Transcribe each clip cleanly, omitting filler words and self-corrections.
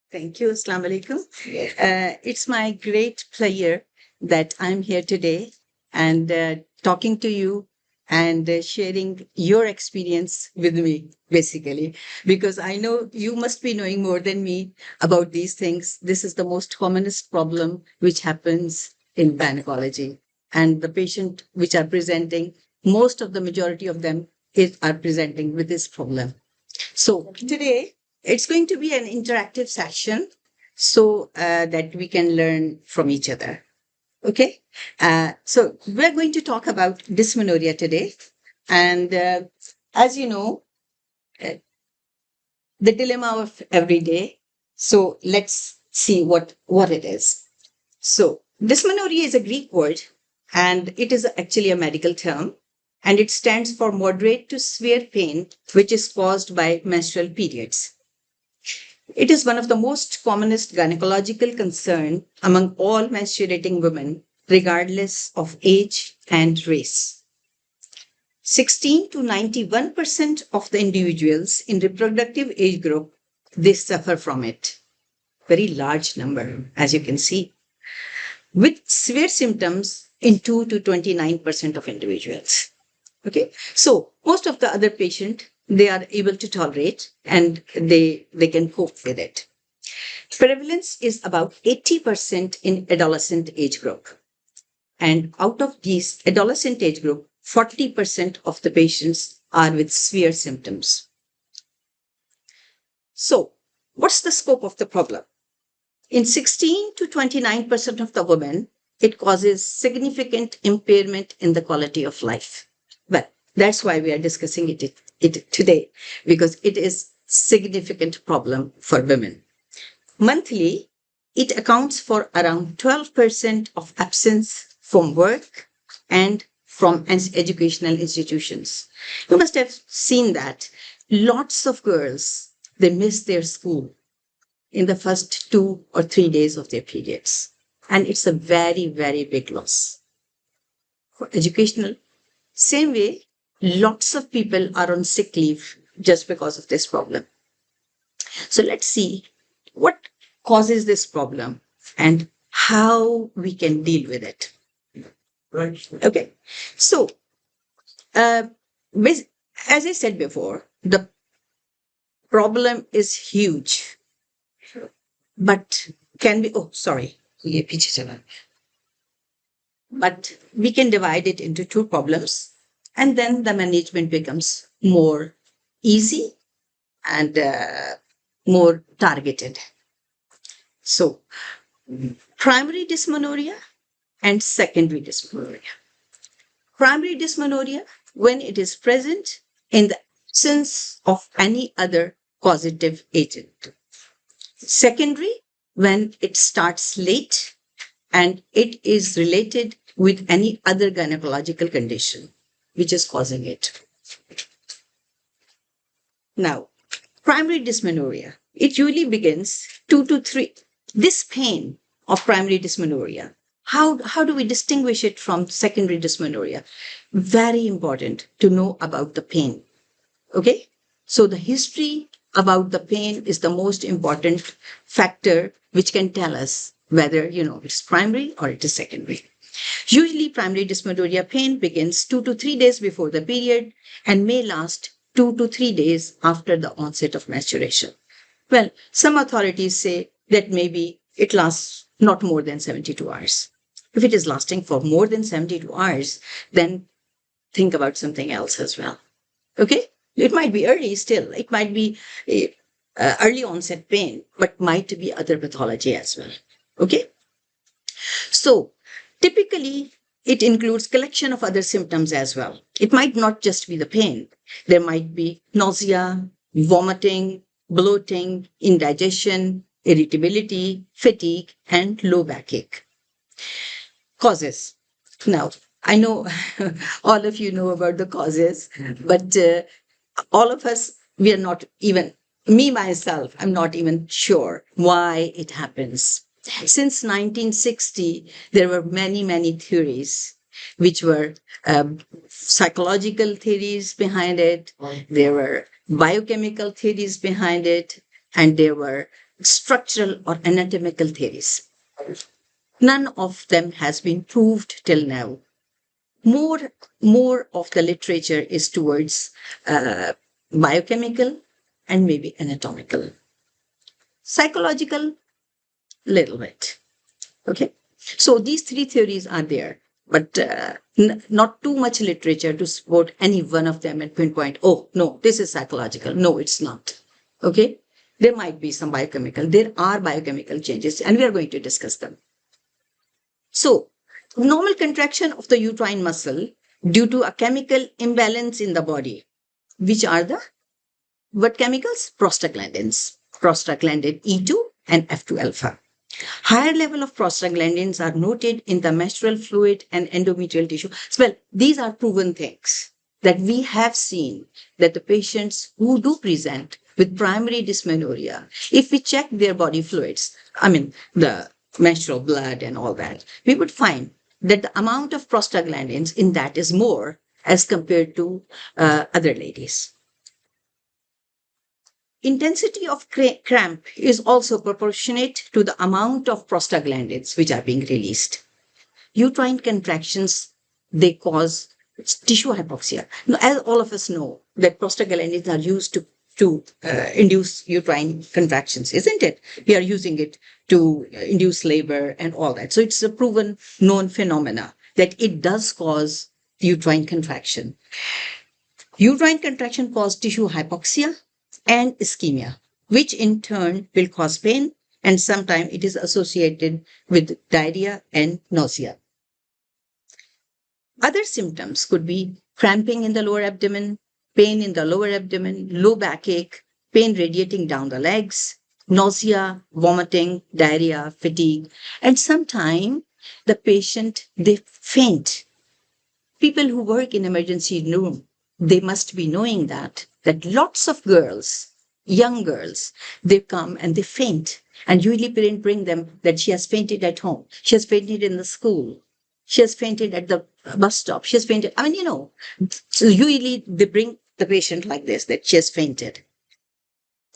Thank you. Assalamu alaikum. It's my great pleasure that I'm here today and talking to you and sharing your experience with me, basically, because I know you must be knowing more than me about these things. This is the most commonest problem which happens in gynecology. And the patient which are presenting, most of the majority of them are presenting with this problem. So today it's going to be an interactive session so that we can learn from each other. Okay. So we're going to talk about dysmenorrhea today. And as you know, uh, the dilemma of every day. So let's see what it is. So dysmenorrhea is a Greek word and it is actually a medical term and it stands for moderate to severe pain, which is caused by menstrual periods. It is one of the most commonest gynecological concern among all menstruating women, regardless of age and race. 16 to 91% of the individuals in reproductive age group, they suffer from it. Very large number, as you can see, with severe symptoms in 2 to 29% of individuals. Okay, so most of the other patient, they are able to tolerate and they can cope with it. Prevalence is about 80% in adolescent age group. And out of these adolescent age group, 40% of the patients are with severe symptoms. So, what's the scope of the problem? In 16 to 29% of the women, it causes significant impairment in the quality of life. But that's why we are discussing it today, because it is significant problem for women. Monthly, it accounts for around 12% of absence from work and from educational institutions. You must have seen that lots of girls, they miss their school in the first 2 or 3 days of their periods. And it's a very, very big loss. For educational, same way, lots of people are on sick leave just because of this problem. So let's see what causes this problem and how we can deal with it. Right. Okay. So, uh, as I said before, the problem is huge, but can we? Oh, sorry. But we can divide it into two problems, and then the management becomes more easy and more targeted. So, primary dysmenorrhea and secondary dysmenorrhea. Primary dysmenorrhea, when it is present in the absence of any other causative agent. Secondary, when it starts late and it is related with any other gynecological condition which is causing it. Now, primary dysmenorrhea, it usually begins 2 to 3. This pain of primary dysmenorrhea, how do we distinguish it from secondary dysmenorrhea? Very important to know about the pain. Okay? So the history about the pain is the most important factor which can tell us whether, it's primary or it is secondary. Usually primary dysmenorrhea pain begins 2 to 3 days before the period and may last 2 to 3 days after the onset of menstruation. Well, some authorities say that maybe it lasts not more than 72 hours. If it is lasting for more than 72 hours, then think about something else as well. Okay? It might be early still. It might be early onset pain, but might be other pathology as well. Okay? So, typically, it includes collection of other symptoms as well. It might not just be the pain. There might be nausea, vomiting, bloating, indigestion, irritability, fatigue, and low backache. Causes. Now, I know all of you know about the causes, but all of us, we are not even, me myself, I'm not even sure why it happens. Since 1960, there were many, many theories, which were psychological theories behind it, there were biochemical theories behind it, and there were structural or anatomical theories. None of them has been proved till now. More of the literature is towards biochemical and maybe anatomical. Psychological, little bit. Okay. So these three theories are there, but not too much literature to support any one of them and pinpoint, oh, no, this is psychological. No, it's not. Okay. There might be some biochemical. There are biochemical changes, and we are going to discuss them. So, normal contraction of the uterine muscle due to a chemical imbalance in the body, which are the what chemicals? Prostaglandins, prostaglandin E2 and F2 alpha. Higher level of prostaglandins are noted in the menstrual fluid and endometrial tissue. Well, these are proven things that we have seen that the patients who do present with primary dysmenorrhea, if we check their body fluids, I mean, the menstrual blood and all that, we would find that the amount of prostaglandins in that is more as compared to other ladies. Intensity of cramp is also proportionate to the amount of prostaglandins which are being released. Uterine contractions, they cause tissue hypoxia. Now, as all of us know, that prostaglandins are used to induce uterine contractions, isn't it? We are using it to induce labor and all that. So it's a proven known phenomena that it does cause uterine contraction. Uterine contraction causes tissue hypoxia and ischemia, which in turn will cause pain, and sometimes it is associated with diarrhea and nausea. Other symptoms could be cramping in the lower abdomen, pain in the lower abdomen, low backache, pain radiating down the legs, nausea, vomiting, diarrhea, fatigue, and sometimes the patient, they faint. People who work in emergency room, they must be knowing that lots of girls, young girls, they come and they faint. And usually parents bring them that she has fainted at home. She has fainted in the school. She has fainted at the bus stop. She has fainted. I mean, so usually they bring the patient like this, that she has fainted.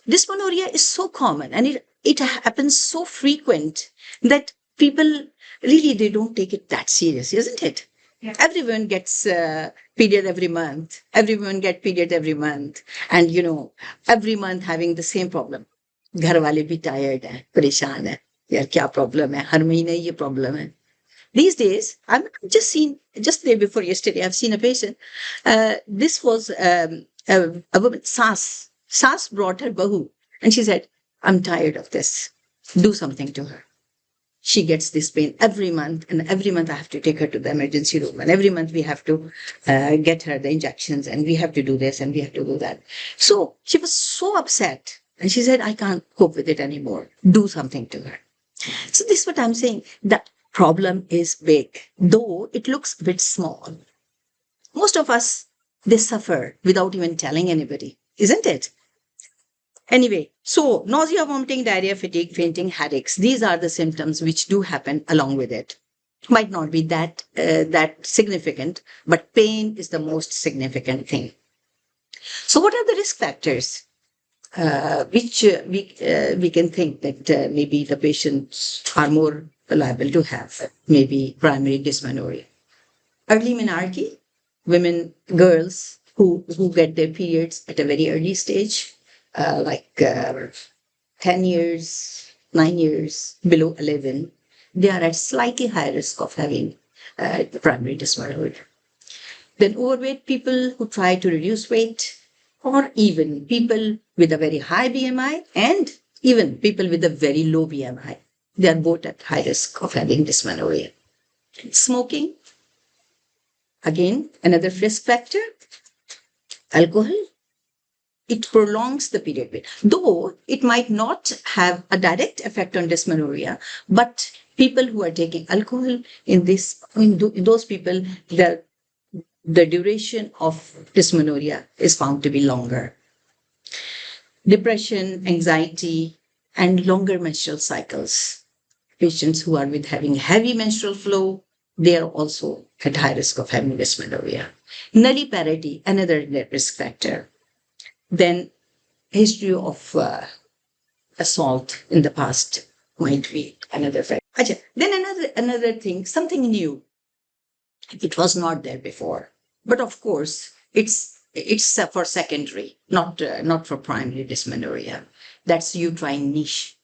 Dysmenorrhea is so common and it happens so frequent that people really, they don't take it that serious, isn't it? Yeah. Everyone gets period every month. Everyone get period every month. And, every month having the same problem. घर वाले भी tired हैं, परेशान हैं. यार क्या problem है? हर महीने ये problem है. These days, I've just the day before yesterday, I've seen a patient. This was a woman, Sas. Sas brought her Bahu. And she said, I'm tired of this. Do something to her. She gets this pain every month, and every month I have to take her to the emergency room, and every month we have to get her the injections, and we have to do this, and we have to do that. So she was so upset, and she said, I can't cope with it anymore. Do something to her. So this is what I'm saying. The problem is big, though it looks a bit small. Most of us, they suffer without even telling anybody, isn't it? Anyway, so nausea, vomiting, diarrhea, fatigue, fainting, headaches, these are the symptoms which do happen along with it. Might not be that significant, but pain is the most significant thing. So what are the risk factors which we can think that maybe the patients are more liable to have, maybe primary dysmenorrhea? Early menarche, women, girls who get their periods at a very early stage, 10 years, 9 years, below 11, they are at slightly higher risk of having primary dysmenorrhea. Then overweight people who try to reduce weight, or even people with a very high BMI and even people with a very low BMI, they are both at high risk of having dysmenorrhea. Smoking, again, another risk factor. Alcohol, it prolongs the period pain. Though it might not have a direct effect on dysmenorrhea, but people who are taking alcohol, in those people, the duration of dysmenorrhea is found to be longer. Depression, anxiety, and longer menstrual cycles. Patients who are with having heavy menstrual flow, they are also at high risk of having dysmenorrhea. Nulliparity, another risk factor. Then history of assault in the past might be another factor. Then another thing, something new. It was not there before, but of course it's for secondary, not for primary dysmenorrhea. That's uterine niche.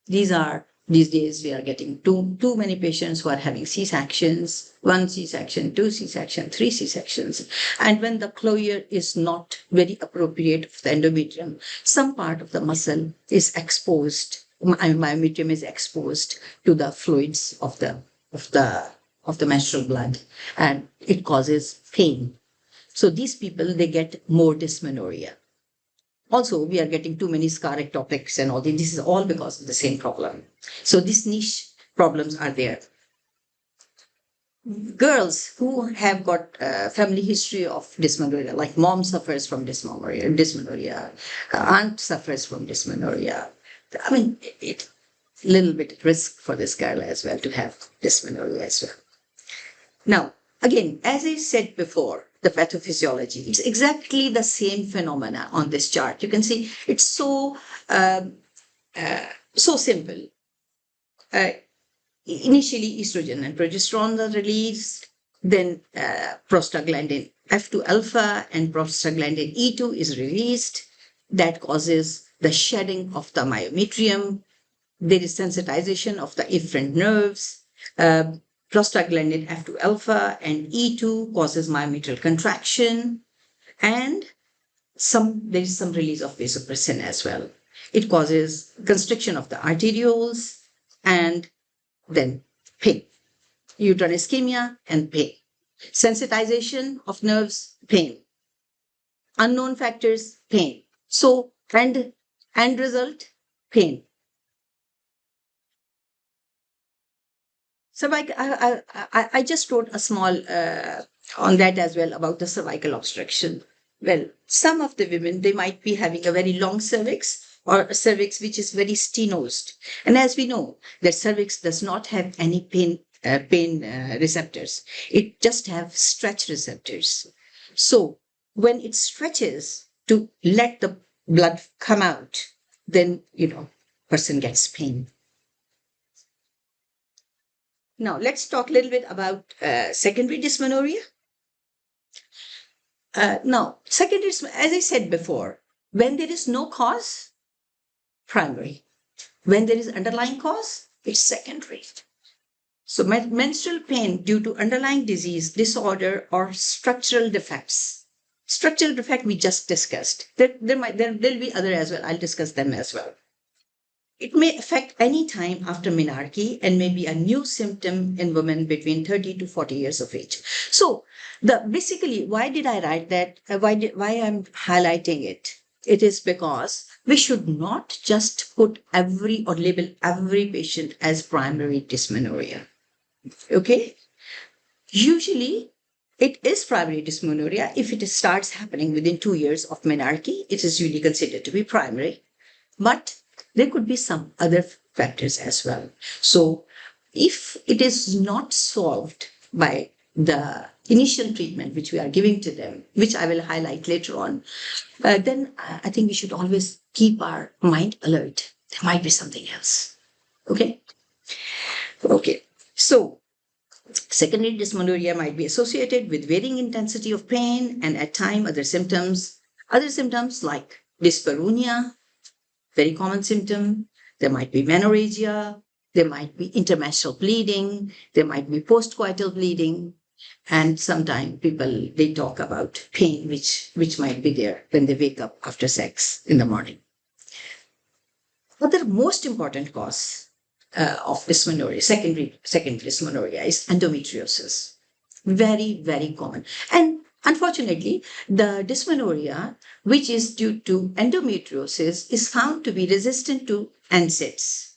These days we are getting too many patients who are having C-sections, 1 C-section, 2 C-section, 3 C-sections. And when the closure is not very appropriate of the endometrium, some part of the muscle is exposed, myometrium is exposed to the fluids of the menstrual blood, and it causes pain. So these people, they get more dysmenorrhea. Also, we are getting too many scar ectopics and all this. This is all because of the same problem. So these niche problems are there. Girls who have got family history of dysmenorrhea, like mom suffers from dysmenorrhea, aunt suffers from dysmenorrhia. I mean, it little bit risk for this girl as well to have dysmenorrhea as well. Now, again, as I said before, the pathophysiology, it's exactly the same phenomena on this chart. You can see it's so simple. Initially, estrogen and progesterone are released, then prostaglandin F2 alpha and prostaglandin E2 is released. That causes the shedding of the myometrium. There is sensitization of the efferent nerves. Prostaglandin F2 alpha and E2 causes myometrial contraction, and there is some release of vasopressin as well. It causes constriction of the arterioles and then pain, uterine ischemia and pain, sensitization of nerves, pain, unknown factors, pain. So end result, pain. Cervical, I just wrote a small on that as well about the cervical obstruction. Well, some of the women, they might be having a very long cervix or a cervix which is very stenosed. And as we know, that cervix does not have any pain receptors. It just have stretch receptors. So when it stretches to let the blood come out, then, person gets pain. Now, let's talk a little bit about secondary dysmenorrhea. Now, secondary, as I said before, when there is no cause, primary. When there is underlying cause, it's secondary. So, menstrual pain due to underlying disease, disorder, or structural defects. Structural defect we just discussed. There'll be other as well. I'll discuss them as well. It may affect any time after menarche and may be a new symptom in women between 30 to 40 years of age. So, basically, why did I write that? Why I'm highlighting it? It is because we should not just put label every patient as primary dysmenorrhea. Okay? Usually, it is primary dysmenorrhea. If it starts happening within 2 years of menarche, it is usually considered to be primary. But there could be some other factors as well. So if it is not solved by the initial treatment which we are giving to them, which I will highlight later on, then I think we should always keep our mind alert. There might be something else. Okay? Okay. So secondary dysmenorrhea might be associated with varying intensity of pain and at times other symptoms. Other symptoms like dyspareunia, very common symptom. There might be menorrhagia. There might be intermenstrual bleeding. There might be postcoital bleeding. And sometimes people, they talk about pain, which might be there when they wake up after sex in the morning. Other most important cause of dysmenorrhea, secondary dysmenorrhea, is endometriosis. Very, very common. And unfortunately, the dysmenorrhea, which is due to endometriosis, is found to be resistant to NSAIDs.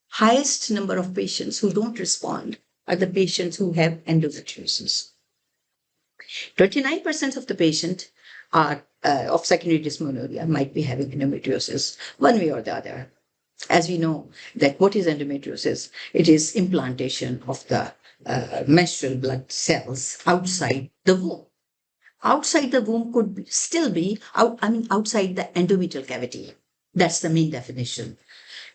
Highest number of patients who don't respond are the patients who have endometriosis. 29% of the patients are of secondary dysmenorrhea might be having endometriosis one way or the other. As we know that what is endometriosis? It is implantation of the menstrual blood cells outside the womb. Outside the womb could still be outside the endometrial cavity. That's the main definition.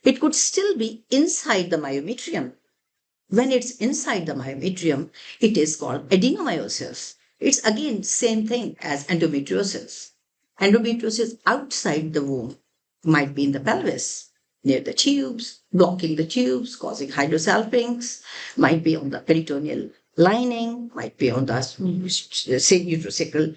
It could still be inside the myometrium. When it's inside the myometrium, it is called adenomyosis. It's again same thing as endometriosis. Endometriosis outside the womb might be in the pelvis, near the tubes, blocking the tubes, causing hydrosalpinx, might be on the peritoneal lining, might be on the say uterosacral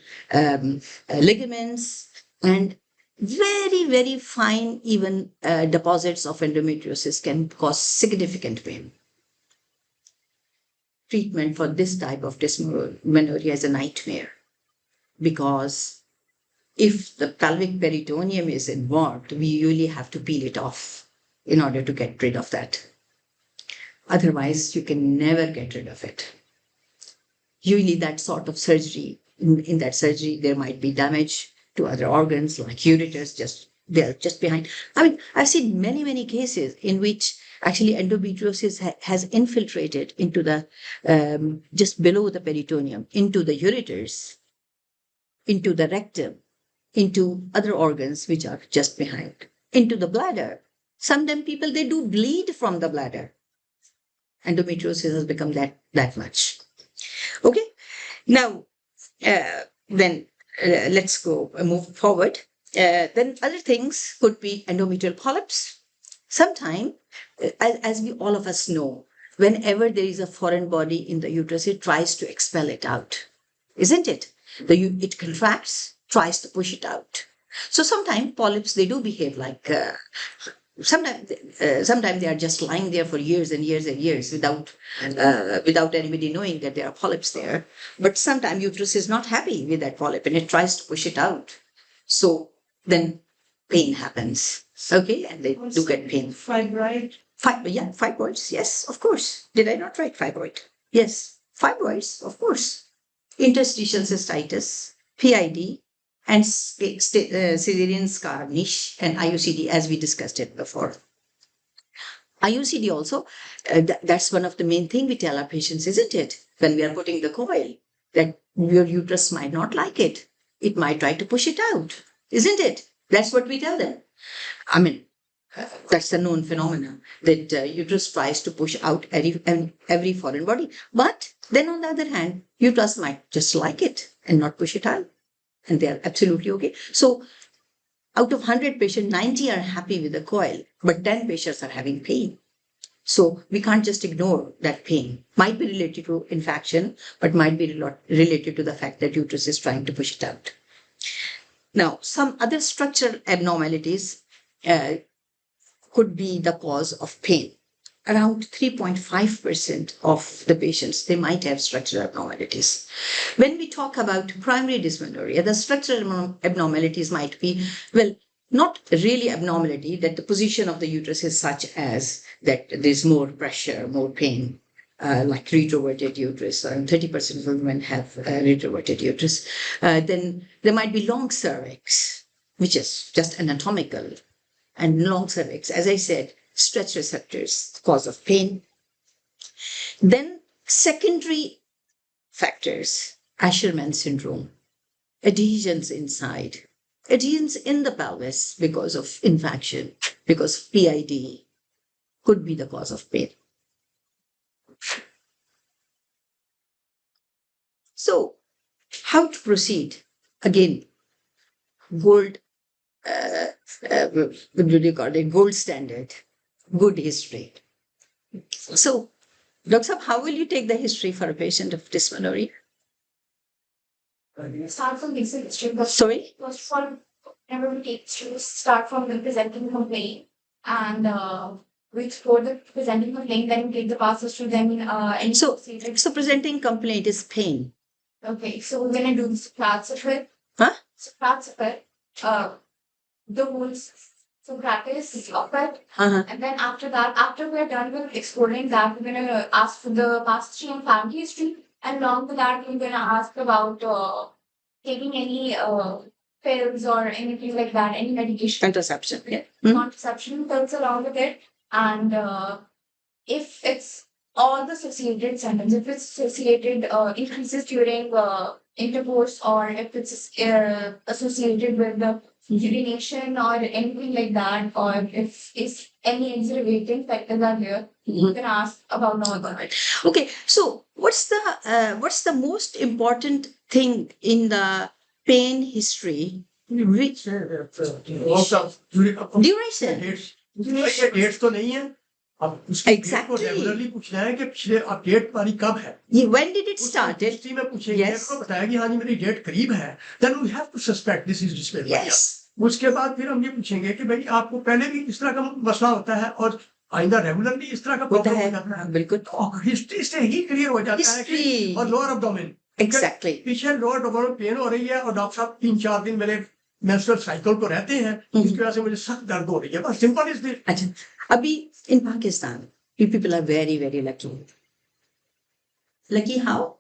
ligaments, and very, very fine even deposits of endometriosis can cause significant pain. Treatment for this type of dysmenorrhea is a nightmare, because if the pelvic peritoneum is involved, we usually have to peel it off in order to get rid of that. Otherwise, you can never get rid of it. Usually, that sort of surgery, in that surgery, there might be damage to other organs like ureters, they're just behind. I mean, I've seen many, many cases in which actually endometriosis has infiltrated into the just below the peritoneum, into the ureters, into the rectum, into other organs which are just behind, into the bladder. Sometimes people, they do bleed from the bladder. Endometriosis has become that much. Okay. Now, then let's go move forward. Then other things could be endometrial polyps. Sometime, as we all of us know, whenever there is a foreign body in the uterus, it tries to expel it out, isn't it? It contracts, tries to push it out. So sometimes polyps, they do behave like sometimes they are just lying there for years and years and years without anybody knowing that there are polyps there. But sometimes uterus is not happy with that polyp and it tries to push it out. So then pain happens. Okay, and they do get pain. Fibroid. Yeah, fibroids. Yes, of course. Did I not write fibroid? Yes, fibroids, of course. Interstitial cystitis, PID, and cesarean scar niche and IUCD, as we discussed it before. IUCD also, that's one of the main thing we tell our patients, isn't it? When we are putting the coil, that your uterus might not like it. It might try to push it out, isn't it? That's what we tell them. I mean, that's a known phenomenon that uterus tries to push out every foreign body. But then on the other hand, uterus might just like it and not push it out. And they are absolutely okay. So out of 100 patients, 90 are happy with the coil, but 10 patients are having pain. So we can't just ignore that pain. Might be related to infection, but might be related to the fact that uterus is trying to push it out. Now, some other structural abnormalities could be the cause of pain. Around 3.5% of the patients, they might have structural abnormalities. When we talk about primary dysmenorrhea, the structural abnormalities might be, well, not really abnormality, that the position of the uterus is such as that there's more pressure, more pain, like retroverted uterus. Around 30% of women have retroverted uterus. Then there might be long cervix, which is just anatomical. And long cervix, as I said, stretch receptors, cause of pain. Then secondary factors, Asherman syndrome, adhesions inside, adhesions in the pelvis because of infection, because of PID, could be the cause of pain. So, how to proceed? Again, gold, what do you call it? Gold standard, good history. So, Dr. Saab, how will you take the history for a patient of dysmenorrhea? Start from basic history. But Sorry? first of all, whenever we take to start from the presenting complaint and we explore the presenting complaint, then we take the past history, then and So presenting complaint is pain. okay, so we're gonna do this classified. Huh? So classified, the whole practice of it. Uh-huh. And then after that, after we're done with exploring that, we're gonna ask for the past history and family history. And along with that, we're gonna ask about taking any pills or anything like that, any medication. Contraception. Yeah. Contraception pills along with it. And if it's or the associated symptoms. If it's associated increases during intercourse, or if it's associated with the urination or anything like that, or if any exgravating factors are there, you can ask about normal. Okay, so what's the most important thing in the pain history? Which duration? Dates तो नहीं है, अब उसकी date को Exactly. Regularly पूछना है कि पिछले अब डेट तुम्हारी कब है, When did it start? History में पूछेंगे, Yes. को बताया कि हाँ जी मेरी डेट करीब है, then we have to suspect this is dyspnoea. Yes. उसके बाद फिर हम ये पूछेंगे कि भाई आपको पहले भी इस तरह का मसला होता है और आइंदा रेगुलरली इस तरह का होता प्रॉब्लम हो है, जाता है, बिल्कुल। तो हिस्ट्री से ही क्लियर हो जाता है कि History. और लोअर एब्डोमेन Exactly. पीछे लोअर एब्डोमेन पेन हो रही है और डॉक्टर साहब 3-4 दिन मेरे मेंस्ट्रुअल साइकिल को रहते हैं, जिसकी वजह से मुझे सख्त दर्द हो रही है, बस सिंपल इज दिस। अच्छा, अभी in Pakistan, you people are very, very lucky. Lucky how?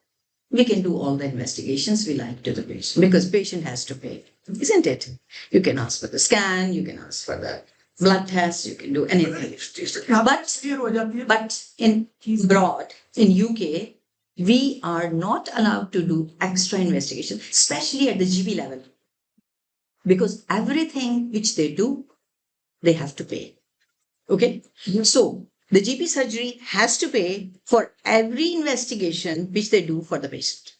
We can do all the investigations we like to the patient because patient has to pay, isn't it? You can ask for the scan, you can ask for the blood test, you can do anything. But clear हो जाती है। But in abroad, in UK, we are not allowed to do extra investigation, especially at the GP level, because everything which they do, they have to pay. Okay, so the GP surgery has to pay for every investigation which they do for the patient.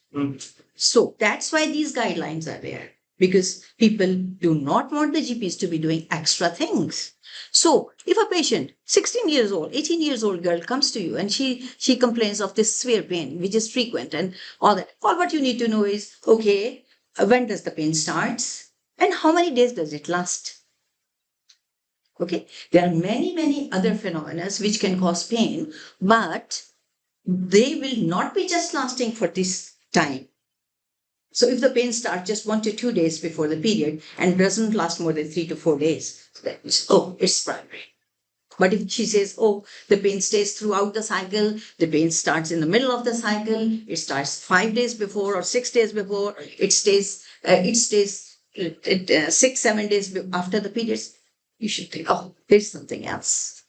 So that's why these guidelines are there, because people do not want the GPs to be doing extra things. So if a patient, 16 years old, 18 years old girl comes to you and she complains of this severe pain, which is frequent and all that, all what you need to know is, okay, when does the pain starts and how many days does it last? Okay, there are many, many other phenomena which can cause pain, but they will not be just lasting for this time. So if the pain starts just 1 to 2 days before the period and doesn't last more than 3 to 4 days, then it's primary. But if she says, oh, the pain stays throughout the cycle, the pain starts in the middle of the cycle, it starts 5 days before or 6 days before, it stays 6-7 days after the periods, you should think, oh, there's something else.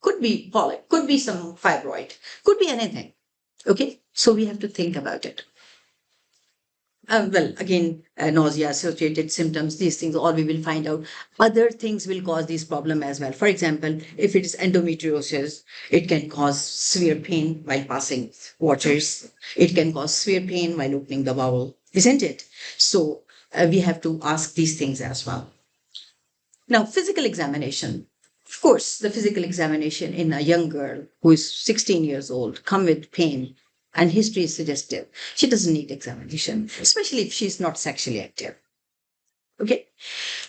Could be polyp, could be some fibroid, could be anything. Okay, so we have to think about it. Well, again, nausea, associated symptoms, these things, all we will find out. Other things will cause this problem as well. For example, if it is endometriosis, it can cause severe pain while passing waters. It can cause severe pain while opening the bowel, isn't it? So we have to ask these things as well. Now, physical examination. Of course, the physical examination in a young girl who is 16 years old, come with pain, and history is suggestive. She doesn't need examination, especially if she's not sexually active. Okay.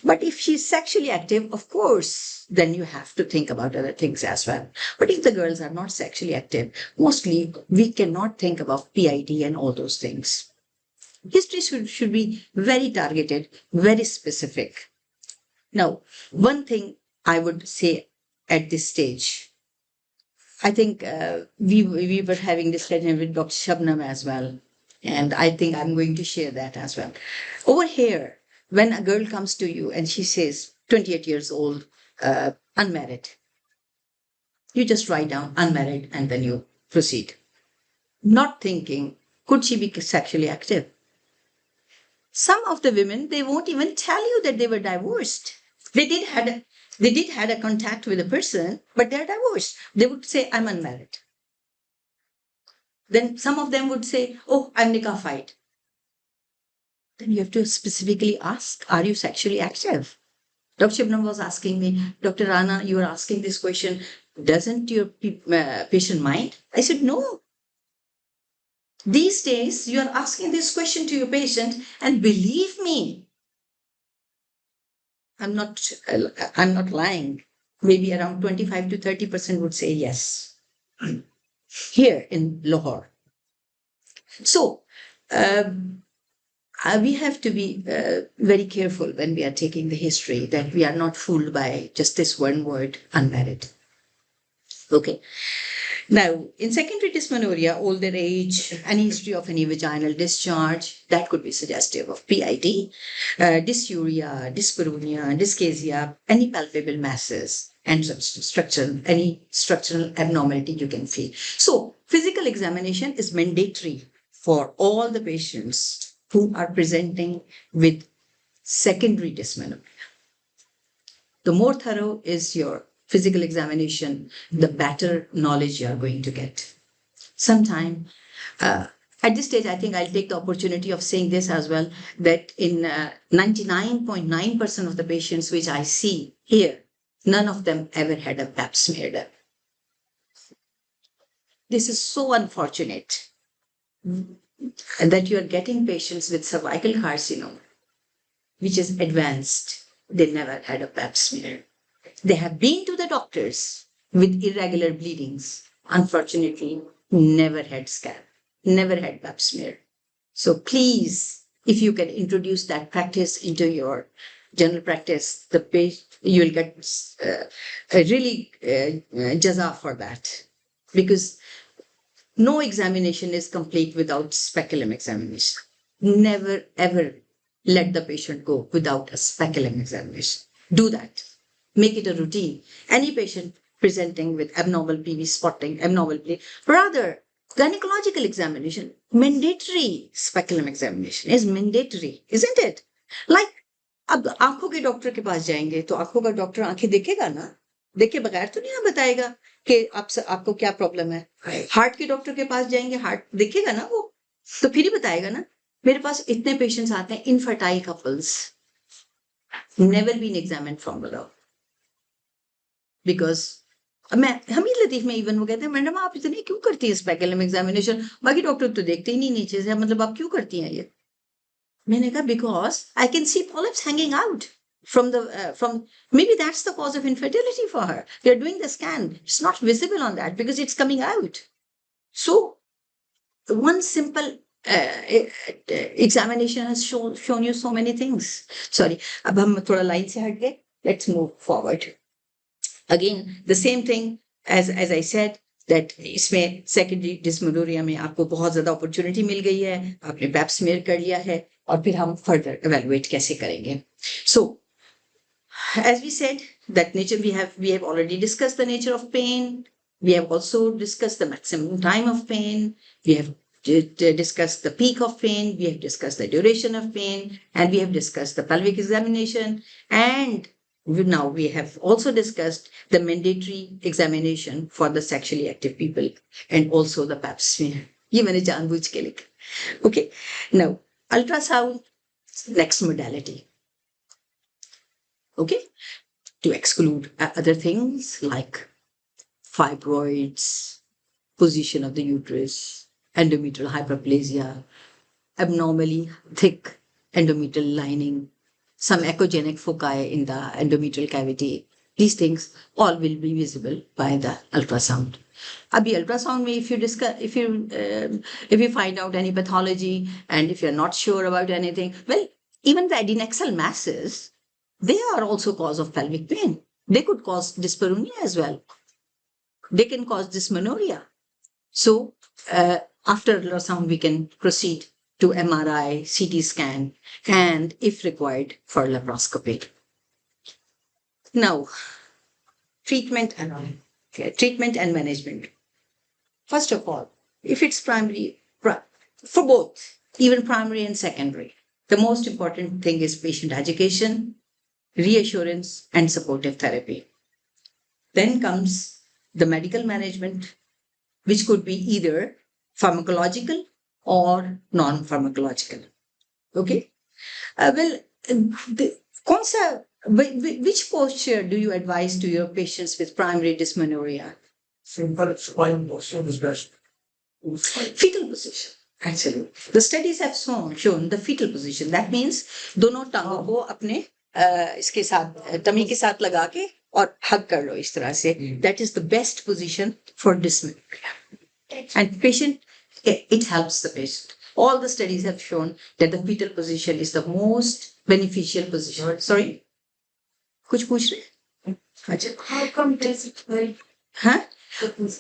But if she's sexually active, of course, then you have to think about other things as well. But if the girls are not sexually active, mostly we cannot think about PID and all those things. History should be very targeted, very specific. Now, one thing I would say at this stage, I think we were having discussion with Dr. Shabnam as well. And I think I'm going to share that as well. Over here, when a girl comes to you and she says, 28 years old, unmarried, you just write down unmarried and then you proceed. Not thinking, could she be sexually active? Some of the women, they won't even tell you that they were divorced. They did had a contact with a person, but they're divorced. They would say, I'm unmarried. Then some of them would say, oh, I'm nikah-fied. Then you have to specifically ask, are you sexually active? Dr. Shibnam was asking me, Dr. Rana, you are asking this question, doesn't your patient mind? I said, no. These days, you are asking this question to your patient, and believe me, I'm not lying. Maybe around 25 to 30% would say yes. Here in Lahore. So, we have to be very careful when we are taking the history, that we are not fooled by just this one word, unmarried. Okay. Now, in secondary dysmenorrhea, older age, any history of any vaginal discharge, that could be suggestive of PID, dysuria, dyspareunia, dyschezia, any palpable masses, and any structural abnormality you can feel. So physical examination is mandatory for all the patients who are presenting with secondary dysmenorrhea. The more thorough is your physical examination, the better knowledge you are going to get. Sometime, at this stage, I think I'll take the opportunity of saying this as well, that in 99.9% of the patients which I see here, none of them ever had a pap smear done. This is so unfortunate that you are getting patients with cervical carcinoma, which is advanced. They never had a pap smear. They have been to the doctors with irregular bleedings. Unfortunately, never had scab, never had pap smear. So please, if you can introduce that practice into your general practice, you will get a really jaza for that. Because no examination is complete without speculum examination. Never ever let the patient go without a speculum examination. Do that. Make it a routine. Any patient presenting with abnormal PV spotting, abnormal bleed, rather gynecological examination, mandatory speculum examination is mandatory, isn't it? Like, अब आंखों के doctor के पास जाएंगे तो आंखों का doctor आंखें देखेगा ना, देखे बगैर तो नहीं ना बताएगा कि आपको क्या प्रॉब्लम है. हार्ट के डॉक्टर के पास जाएंगे, हार्ट देखेगा ना वो, तो फिर ही बताएगा ना. मेरे पास इतने पेशेंट्स आते हैं, infertile couples, never been examined from below, because मैं हमीद लतीफ में इवन वो कहते हैं, मैडम आप इतने क्यों करती है स्पेकुलम एग्जामिनेशन, बाकी डॉक्टर तो देखते ही नहीं नीचे से, मतलब आप क्यों करती हैं ये. मैंने कहा because I can see polyps hanging out from maybe that's the cause of infertility for her. They're doing the scan, it's not visible on that because it's coming out. So one simple examination has shown you so many things. Sorry, अब हम थोड़ा line से हट गए. Let's move forward. Again, the same thing as I said, that इसमें secondary dysmenorrhea में आपको बहुत ज्यादा opportunity मिल गई है, आपने pap smear कर लिया है, और फिर हम further evaluate कैसे करेंगे. So as we said, that nature we have already discussed the nature of pain. We have also discussed the maximum time of pain. We have discussed the peak of pain. We have discussed the duration of pain, and we have discussed the pelvic examination. And now we have also discussed the mandatory examination for the sexually active people, and also the pap smear. ये मैंने जानबूझ के लिखा. Okay, now ultrasound, next modality. Okay, to exclude other things like fibroids, position of the uterus, endometrial hyperplasia, abnormally thick endometrial lining, some echogenic foci in the endometrial cavity. These things all will be visible by the ultrasound. Abhi ultrasound mein, if you find out any pathology and if you're not sure about anything, well, even the adnexal masses, they are also cause of pelvic pain. They could cause dyspareunia as well. They can cause dysmenorrhea. So after ultrasound, we can proceed to MRI, CT scan, and if required, for laparoscopy. Now, treatment and management. First of all, if it's primary, for both, even primary and secondary, the most important thing is patient education, reassurance, and supportive therapy. Then comes the medical management, which could be either pharmacological or non-pharmacological. Okay? Which posture do you advise to your patients with primary dysmenorrhea? Simple spine posture is best. Fetal position. Actually, the studies have shown the fetal position. That means दोनों टांगों को अपने इसके साथ tummy के साथ लगा के और हग कर लो इस तरह से. That is the best position for dysmenorrhea. And patient, it helps the patient. All the studies have shown that the fetal position is the most beneficial position. Sorry? कुछ पूछ रहे? अच्छा. How come this is very Huh?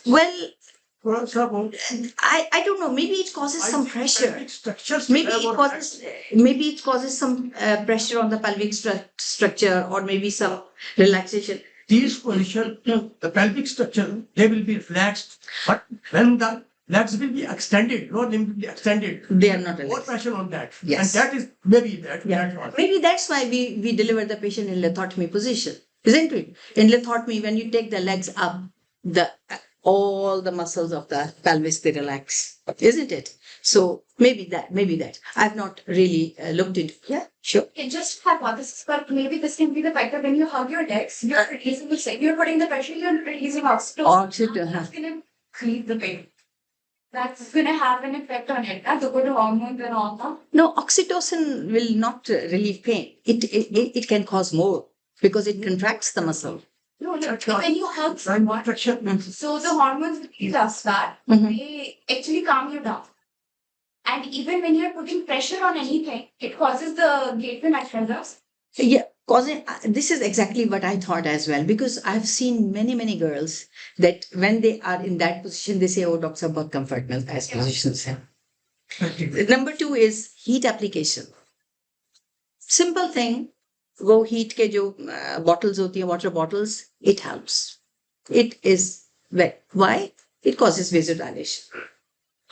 Well, थोड़ा सा बहुत I don't know. Maybe it causes some pressure. Structures Maybe it causes some pressure on the pelvic structure, or maybe some relaxation. these positions, the pelvic structure, they will be relaxed. But when the legs will be extended, your limb will be extended. They are not More relaxed. pressure on that. Yes. And that is maybe that. Yeah. That was. Maybe that's why we deliver the patient in lithotomy position, isn't it? In lithotomy, when you take the legs up, the all the muscles of the pelvis they relax, isn't it? So maybe that. I've not really looked into. Yeah, sure. Okay, just hypothesis, but maybe this can be the factor when you hug your legs, you're releasing the same, you're putting the pressure, you're releasing oxytocin. Oxytocin, That's gonna create the pain. That's gonna have an effect on it. That's good hormones and all that. No, oxytocin will not relieve pain. It can cause more because it contracts the muscle. No, That's not- when you hug Sign someone, protection. so the hormones does that. Mhm. They actually calm you down. And even when you're putting pressure on anything, it causes the gateway mechanisms. Yeah, causing this is exactly what I thought as well, because I've seen many girls that when they are in that position, they say, "Oh, doctor, बहुत comfort मिलता है इस Yeah. position से." Number 2 is heat application. Simple thing, वो heat के जो bottles होती हैं, water bottles, it helps. It is wet. Why? It causes vasodilation.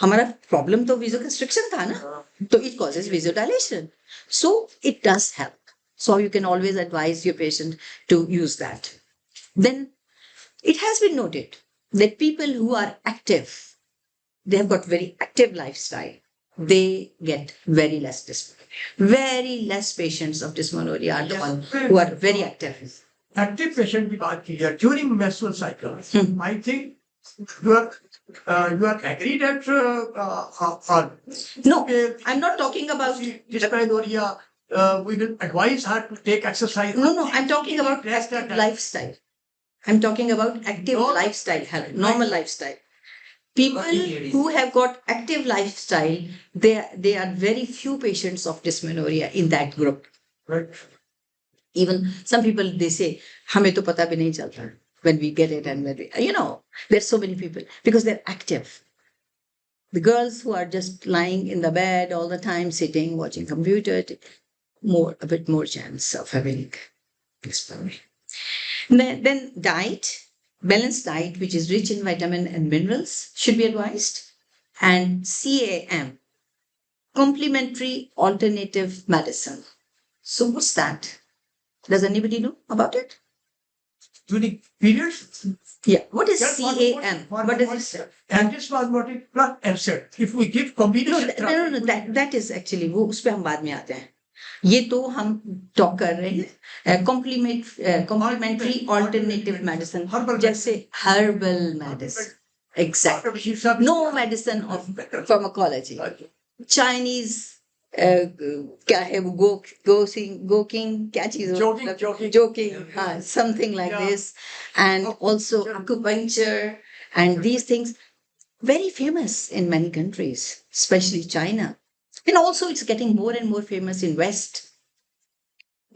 हमारा problem तो vasoconstriction था ना, so it causes vasodilation. So it does help. So you can always advise your patient to use that. Then it has been noted that people who are active, they have got very active lifestyle, they get very less dysmenorrhea. Very less patients of dysmenorrhea are the ones who are very active. Active patient की बात की है during menstrual cycle. Hmm. I think you are agree that No, I'm not talking about. dysmenorrhea. We will advise her to take exercise. No, I'm talking about Rest active at lifestyle. I'm talking about active No. lifestyle, health, normal lifestyle. People who have got active lifestyle, they are very few patients of dysmenorrhea in that group. Right. Even some people, they say, हमें तो पता भी नहीं चलता when we get it and when we, there's so many people because they're active. The girls who are just lying in the bed all the time, sitting, watching computer, a bit more chance of having dysmenorrhea. Then diet, balanced diet, which is rich in vitamin and minerals, should be advised. And CAM, complementary alternative medicine. So what's that? Does anybody know about it? During periods. Yeah. What is Yes, CAM? What does it? And this was what it plus NSAID. If we give combination. No. That is actually वो उस पे हम बाद में आते हैं. ये तो हम talk कर रहे हैं complementary alternative medicine जैसे herbal medicine. Exactly. No medicine of pharmacology. Chinese क्या है वो go king क्या चीज joking something like this, and also acupuncture and these things very famous in many countries, especially China, and also it's getting more and more famous in West.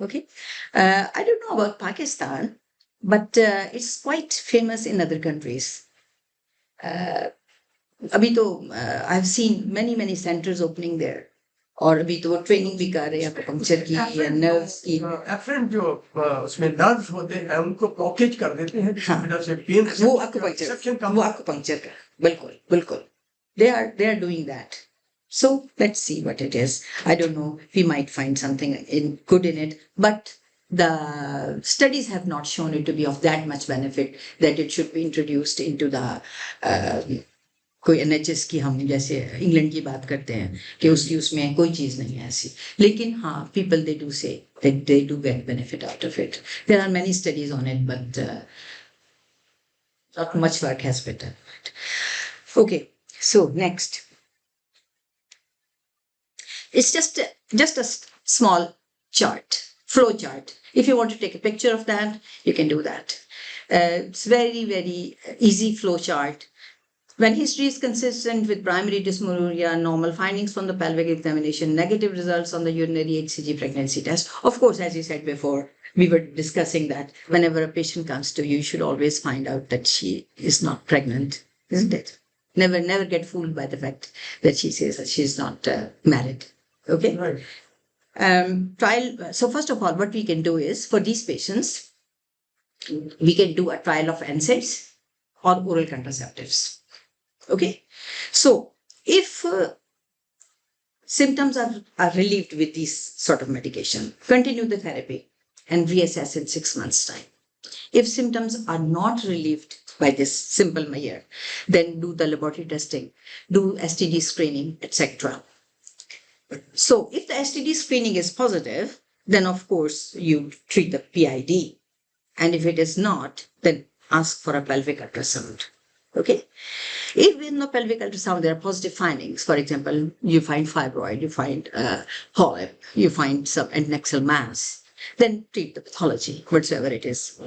Okay, I don't know about Pakistan, but it's quite famous in other countries. अभी तो I've seen many centers opening there. और अभी तो वो training भी कर रहे हैं एक्यूपंक्चर की या नर्व्स की. एफरेंट जो उसमें नर्व्स होते हैं उनको ब्लॉकेज कर देते हैं जिसकी वजह से पेन वो एक्यूपंक्चर का बिल्कुल they are doing that. So let's see what it is. I don't know, we might find something good in it, but the studies have not shown it to be of that much benefit that it should be introduced into the कोई NHS की हम जैसे England की बात करते हैं कि उसमें कोई चीज नहीं है ऐसी, लेकिन हाँ people they do say that they do get benefit out of it. There are many studies on it, but not much work has been done. Okay, so next, it's just a small chart, flow chart. If you want to take a picture of that, you can do that. It's very easy flow chart. When history is consistent with primary dysmenorrhea, normal findings from the pelvic examination, negative results on the urinary HCG pregnancy test. Of course, as you said before, we were discussing that whenever a patient comes to you, you should always find out that she is not pregnant, isn't it? Never get fooled by the fact that she says that she's not married. Okay? Right. So first of all, what we can do is, for these patients, we can do a trial of NSAIDs or oral contraceptives. Okay, so if symptoms are relieved with these sort of medication, continue the therapy and reassess in 6 months' time. If symptoms are not relieved by this simple measure, then do the laboratory testing, do STD screening, etc. So if the STD screening is positive, then of course you treat the PID. And if it is not, then ask for a pelvic ultrasound. Okay? If in the pelvic ultrasound there are positive findings, for example, you find fibroid, you find polyp, you find some adnexal mass, then treat the pathology, whatsoever it is.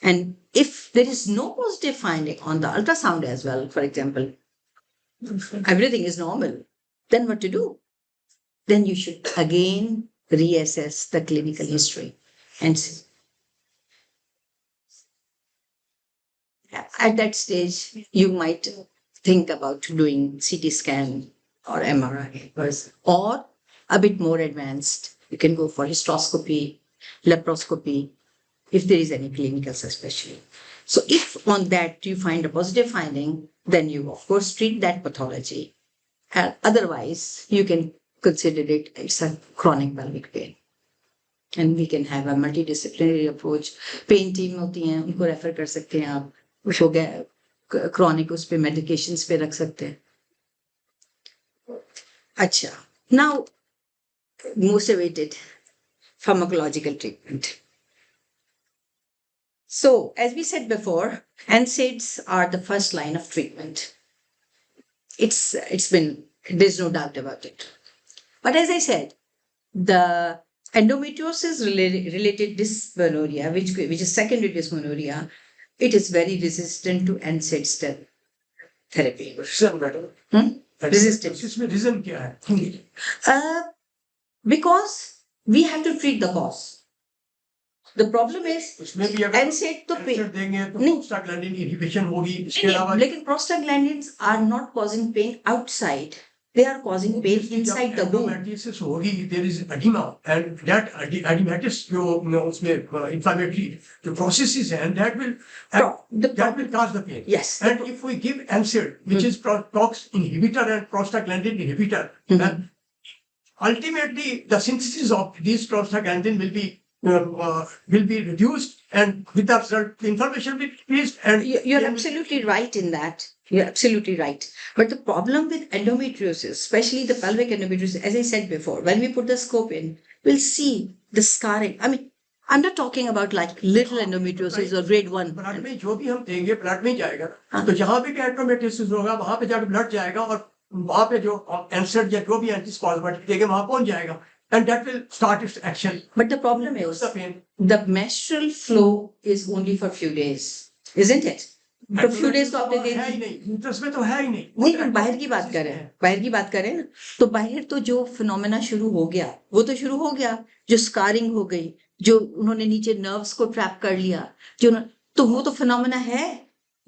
And if there is no positive finding on the ultrasound as well, for example, everything is normal, then what to do? Then you should again reassess the clinical history and see. At that stage, you might think about doing CT scan or MRI, or a bit more advanced, you can go for hysteroscopy, laparoscopy, if there is any clinical suspicion. So if on that you find a positive finding, then you of course treat that pathology. Otherwise, you can consider it's a chronic pelvic pain. And we can have a multidisciplinary approach. Pain team होती हैं, उनको refer कर सकते हैं आप, कुछ हो गया chronic उस पे medications पे रख सकते हैं. अच्छा, now most awaited pharmacological treatment. So, as we said before, NSAIDs are the first line of treatment. There's no doubt about it. But as I said, the endometriosis related dysmenorrhea, which is secondary dysmenorrhea, it is very resistant to NSAID therapy. Resistant. इसमें reason क्या है? Because we have to treat the cause. The problem is उसमें भी अगर NSAID तो answer देंगे तो नहीं। prostaglandin inhibition होगी, इसके अलावा लेकिन prostaglandins are not causing pain outside. They are causing pain inside the womb. endometriosis होगी, there is edema, and that edematous जो उसमें inflammatory जो processes हैं, and that will cause the pain. Yes. And if we give NSAID, which is COX inhibitor and prostaglandin inhibitor, then ultimately the synthesis of these prostaglandin will be reduced, and with that result, the inflammation will be increased. And You're absolutely right in that. You're absolutely right. But the problem with endometriosis, especially the pelvic endometriosis, as I said before, when we put the scope in, we'll see the scarring. I mean, I'm not talking about like little endometriosis or grade 1. Blood में जो भी हम देंगे blood में जाएगा, तो जहां भी एंडोमेट्रियोसिस होगा वहां पे जाकर ब्लड जाएगा, और वहां पे जो एंसर या जो भी एंटीस्पाज्मेटिक देंगे वहां पहुंच जाएगा, and that will start its action. But the problem is the pain. the menstrual flow is only for few days, isn't it? तो few days तो आपने दे है ही दी. नहीं, यूट्रस में तो है ही नहीं. नहीं, हम बाहर की बात कर रहे हैं, बाहर की बात कर रहे हैं ना, तो बाहर तो जो फिनोमेना शुरू हो गया, वो तो शुरू हो गया, जो स्कारिंग हो गई, जो उन्होंने नीचे नर्व्स को ट्रैप कर लिया, तो वो तो फिनोमेना है,